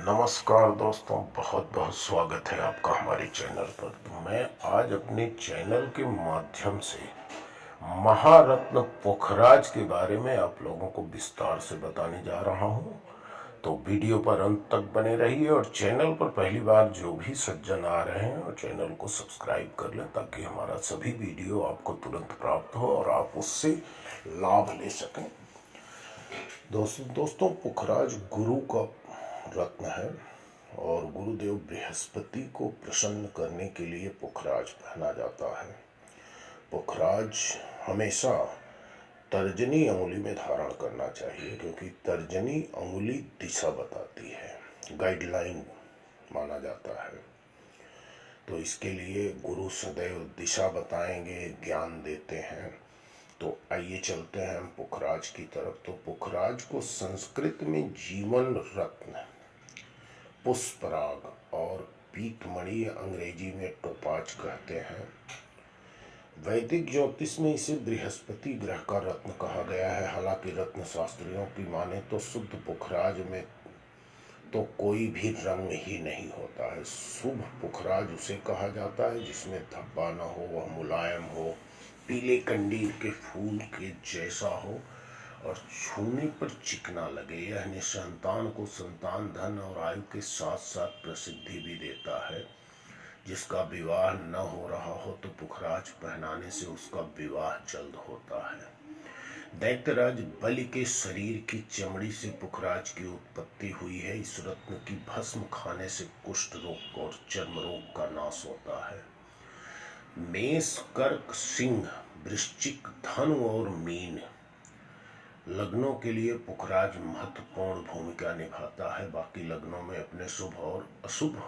नमस्कार दोस्तों, बहुत बहुत स्वागत है आपका हमारे चैनल पर। तो मैं आज अपने चैनल के माध्यम से महारत्न पुखराज के बारे में आप लोगों को विस्तार से बताने जा रहा हूं। तो वीडियो पर अंत तक बने रहिए और चैनल पर पहली बार जो भी सज्जन आ रहे हैं और चैनल को सब्सक्राइब कर लें ताकि हमारा सभी वीडियो आपको तुरंत प्राप्त हो और आप उससे लाभ ले सकें। दोस्तों, पुखराज गुरु का रत्न है और गुरुदेव बृहस्पति को प्रसन्न करने के लिए पुखराज पहना जाता है। पुखराज हमेशा तर्जनी अंगुली में धारण करना चाहिए क्योंकि तर्जनी अंगुली दिशा बताती है, गाइडलाइन माना जाता है। तो इसके लिए गुरु सदैव दिशा बताएंगे, ज्ञान देते हैं। तो आइए चलते हैं हम पुखराज की तरफ। तो पुखराज को संस्कृत में जीवन रत्न, पुष्पराग और पीतमणि अंग्रेजी में टोपाज कहते हैं। वैदिक ज्योतिष में इसे बृहस्पति ग्रह का रत्न कहा गया है। हालांकि रत्न शास्त्रियों की माने तो शुद्ध पुखराज में तो कोई भी रंग ही नहीं होता है। शुभ पुखराज उसे कहा जाता है जिसमें धब्बा न हो, वह मुलायम हो, पीले कंडील के फूल के जैसा हो और छूने पर चिकना लगे। यह निसंतान को संतान, धन और आयु के साथ साथ प्रसिद्धि भी देता है। जिसका विवाह न हो रहा हो तो पुखराज पहनाने से उसका विवाह जल्द होता है। दैत्यराज बलि के शरीर की चमड़ी से पुखराज की उत्पत्ति हुई है। इस रत्न की भस्म खाने से कुष्ठ रोग और चर्म रोग का नाश होता है। मेष, कर्क, सिंह, वृश्चिक, धनु और मीन लग्नों के लिए पुखराज महत्वपूर्ण भूमिका निभाता है। बाकी लग्नों में अपने शुभ और अशुभ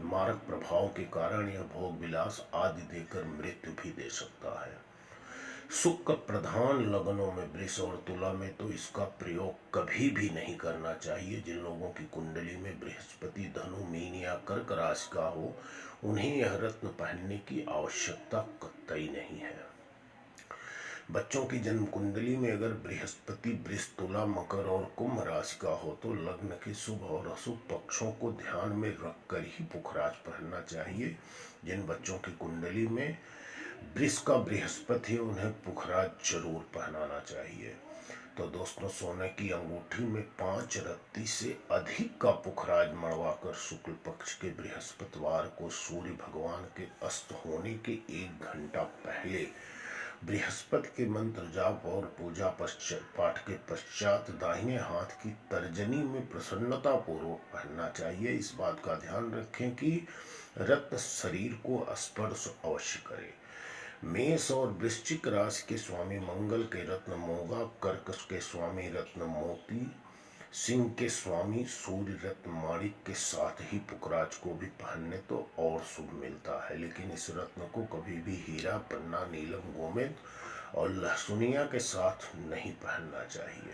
मारक प्रभाव के कारण यह भोग विलास आदि देकर मृत्यु भी दे सकता है। शुक्र प्रधान लग्नों में वृष और तुला में तो इसका प्रयोग कभी भी नहीं करना चाहिए। जिन लोगों की कुंडली में बृहस्पति धनु, मीन या कर्क राशि का हो उन्हें यह रत्न पहनने की आवश्यकता कतई नहीं है। बच्चों की जन्म कुंडली में अगर बृहस्पति वृष, तुला, मकर और कुंभ राशि का हो तो लग्न के शुभ और अशुभ पक्षों को ध्यान में रखकर ही पुखराज पहनना चाहिए। जिन बच्चों की कुंडली में वृष का बृहस्पति है उन्हें पुखराज जरूर पहनाना चाहिए। तो दोस्तों, सोने की अंगूठी में 5 रत्ती से अधिक का पुखराज मड़वाकर शुक्ल पक्ष के बृहस्पतिवार को सूर्य भगवान के अस्त होने के 1 घंटा पहले बृहस्पति के मंत्र जाप और पूजा पाठ के पश्चात दाहिने हाथ की तर्जनी में प्रसन्नता पूर्वक पहनना चाहिए। इस बात का ध्यान रखें कि रत्न शरीर को स्पर्श अवश्य करे। मेष और वृश्चिक राशि के स्वामी मंगल के रत्न मोगा, कर्क के स्वामी रत्न मोती, सिंह के स्वामी सूर्य रत्न माणिक के साथ ही पुखराज को भी पहनने तो और शुभ मिलता है। लेकिन इस रत्न को कभी भी हीरा, पन्ना, नीलम, गोमेद और लहसुनिया के साथ नहीं पहनना चाहिए।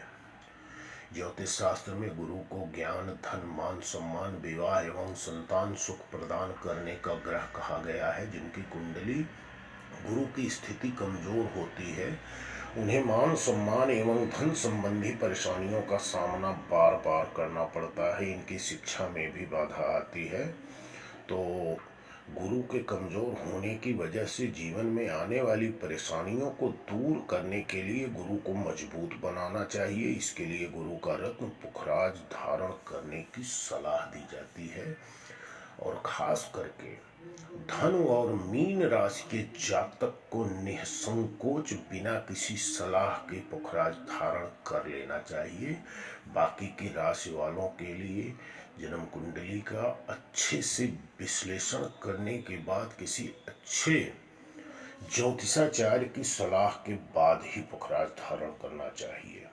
ज्योतिष शास्त्र में गुरु को ज्ञान, धन, मान, सम्मान, विवाह एवं संतान सुख प्रदान करने का ग्रह कहा गया है। जिनकी कुंडली गुरु की स्थिति कमजोर होती है उन्हें मान, सम्मान एवं धन संबंधी परेशानियों का सामना बार बार करना पड़ता है। इनकी शिक्षा में भी बाधा आती है। तो गुरु के कमजोर होने की वजह से जीवन में आने वाली परेशानियों को दूर करने के लिए गुरु को मजबूत बनाना चाहिए। इसके लिए गुरु का रत्न पुखराज धारण करने की सलाह दी जाती है और खास करके धनु और मीन राशि के जातक को निसंकोच बिना किसी सलाह के पुखराज धारण कर लेना चाहिए। बाकी की राशि वालों के लिए जन्म कुंडली का अच्छे से विश्लेषण करने के बाद किसी अच्छे ज्योतिषाचार्य की सलाह के बाद ही पुखराज धारण करना चाहिए।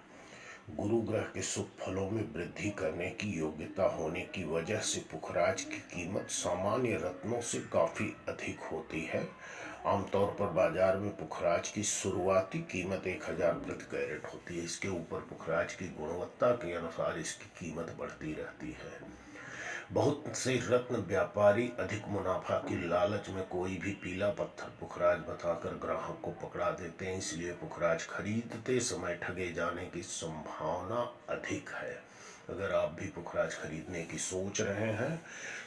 गुरु ग्रह के शुभ फलों में वृद्धि करने की योग्यता होने की वजह से पुखराज की कीमत सामान्य रत्नों से काफी अधिक होती है। आमतौर पर बाजार में पुखराज की शुरुआती कीमत 1000 प्रति कैरेट होती है। इसके ऊपर पुखराज की गुणवत्ता के अनुसार इसकी कीमत बढ़ती रहती है। बहुत से रत्न व्यापारी अधिक मुनाफा की लालच में कोई भी पीला पत्थर पुखराज बताकर ग्राहक को पकड़ा देते हैं। इसलिए पुखराज खरीदते समय ठगे जाने की संभावना अधिक है। अगर आप भी पुखराज खरीदने की सोच रहे हैं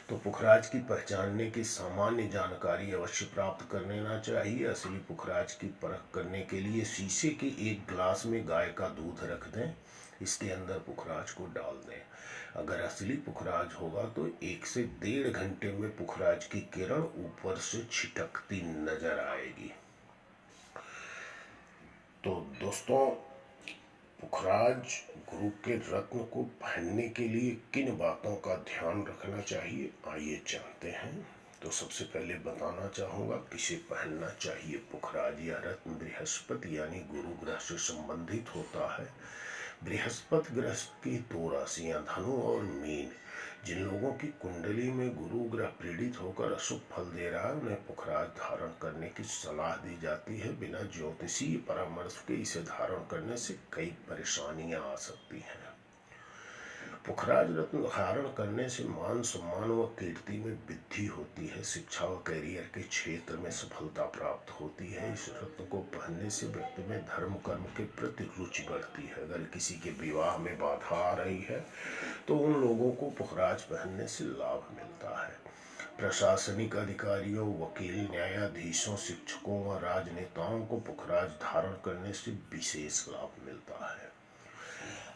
तो पुखराज की पहचानने की सामान्य जानकारी अवश्य प्राप्त कर लेना चाहिए। असली पुखराज की परख करने के लिए शीशे के एक ग्लास में गाय का दूध रख दें, इसके अंदर पुखराज को डाल दें। अगर असली पुखराज होगा तो 1 से 1.5 घंटे में पुखराज की किरण ऊपर से छिटकती नजर आएगी। तो दोस्तों, पुखराज गुरु के रत्न को पहनने के लिए किन बातों का ध्यान रखना चाहिए, आइए जानते हैं। तो सबसे पहले बताना चाहूँगा किसे पहनना चाहिए पुखराज। यह रत्न बृहस्पति यानी गुरु ग्रह से संबंधित होता है। बृहस्पति ग्रह की 2 राशियां धनु और मीन, जिन लोगों की कुंडली में गुरु ग्रह पीड़ित होकर अशुभ फल दे रहा है उन्हें पुखराज धारण करने की सलाह दी जाती है। बिना ज्योतिषीय परामर्श के इसे धारण करने से कई परेशानियां आ सकती हैं। पुखराज रत्न धारण करने से मान सम्मान व कीर्ति में वृद्धि होती है। शिक्षा व कैरियर के क्षेत्र में सफलता प्राप्त होती है। इस रत्न को पहनने से व्यक्ति में धर्म कर्म के प्रति रुचि बढ़ती है। अगर किसी के विवाह में बाधा आ रही है तो उन लोगों को पुखराज पहनने से लाभ मिलता है। प्रशासनिक अधिकारियों, वकील, न्यायाधीशों, शिक्षकों व राजनेताओं को पुखराज धारण करने से विशेष लाभ मिलता है।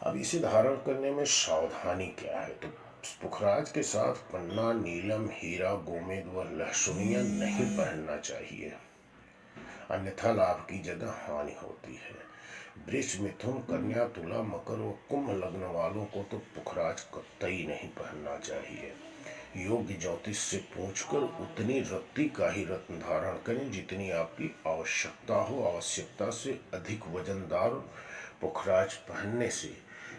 अब इसे धारण करने में सावधानी क्या है, तो पुखराज के साथ पन्ना, नीलम, हीरा, गोमेद व लहसुनिया नहीं पहनना चाहिए, अन्यथा लाभ की जगह हानि होती है। वृष, मिथुन, कन्या, तुला, मकर व कुंभ लग्न वालों को तो पुखराज कतई नहीं पहनना चाहिए। योग्य ज्योतिष से पूछकर उतनी रत्ती का ही रत्न धारण करें जितनी आपकी आवश्यकता हो। आवश्यकता से अधिक वजनदार पुखराज पहनने से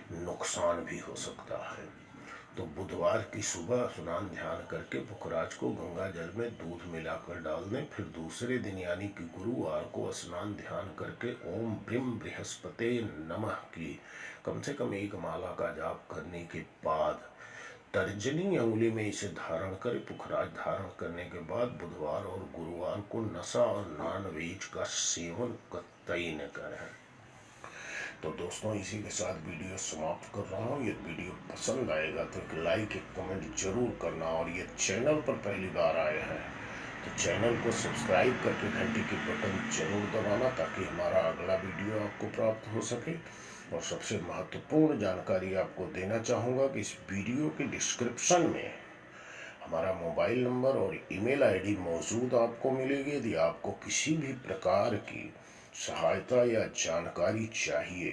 नुकसान भी हो सकता है। तो बुधवार की सुबह स्नान ध्यान करके पुखराज को गंगा जल में दूध मिलाकर डाल दें। फिर दूसरे दिन यानी कि गुरुवार को स्नान ध्यान करके ओम ब्रीम बृहस्पते नमः की कम से कम 1 माला का जाप करने के बाद तर्जनी अंगुली में इसे धारण करें। पुखराज धारण करने के बाद बुधवार और गुरुवार को नशा और नॉनवेज का सेवन कतई न करें। तो दोस्तों, इसी के साथ वीडियो समाप्त कर रहा हूँ। ये वीडियो पसंद आएगा तो एक लाइक, एक कमेंट जरूर करना, और ये चैनल पर पहली बार आए हैं तो चैनल को सब्सक्राइब करके घंटी की बटन जरूर दबाना ताकि हमारा अगला वीडियो आपको प्राप्त हो सके। और सबसे महत्वपूर्ण जानकारी आपको देना चाहूँगा कि इस वीडियो के डिस्क्रिप्शन में हमारा मोबाइल नंबर और ईमेल आईडी मौजूद आपको मिलेगी। यदि आपको किसी भी प्रकार की सहायता या जानकारी चाहिए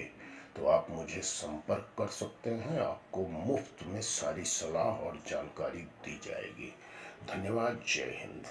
तो आप मुझे संपर्क कर सकते हैं। आपको मुफ्त में सारी सलाह और जानकारी दी जाएगी। धन्यवाद। जय हिंद।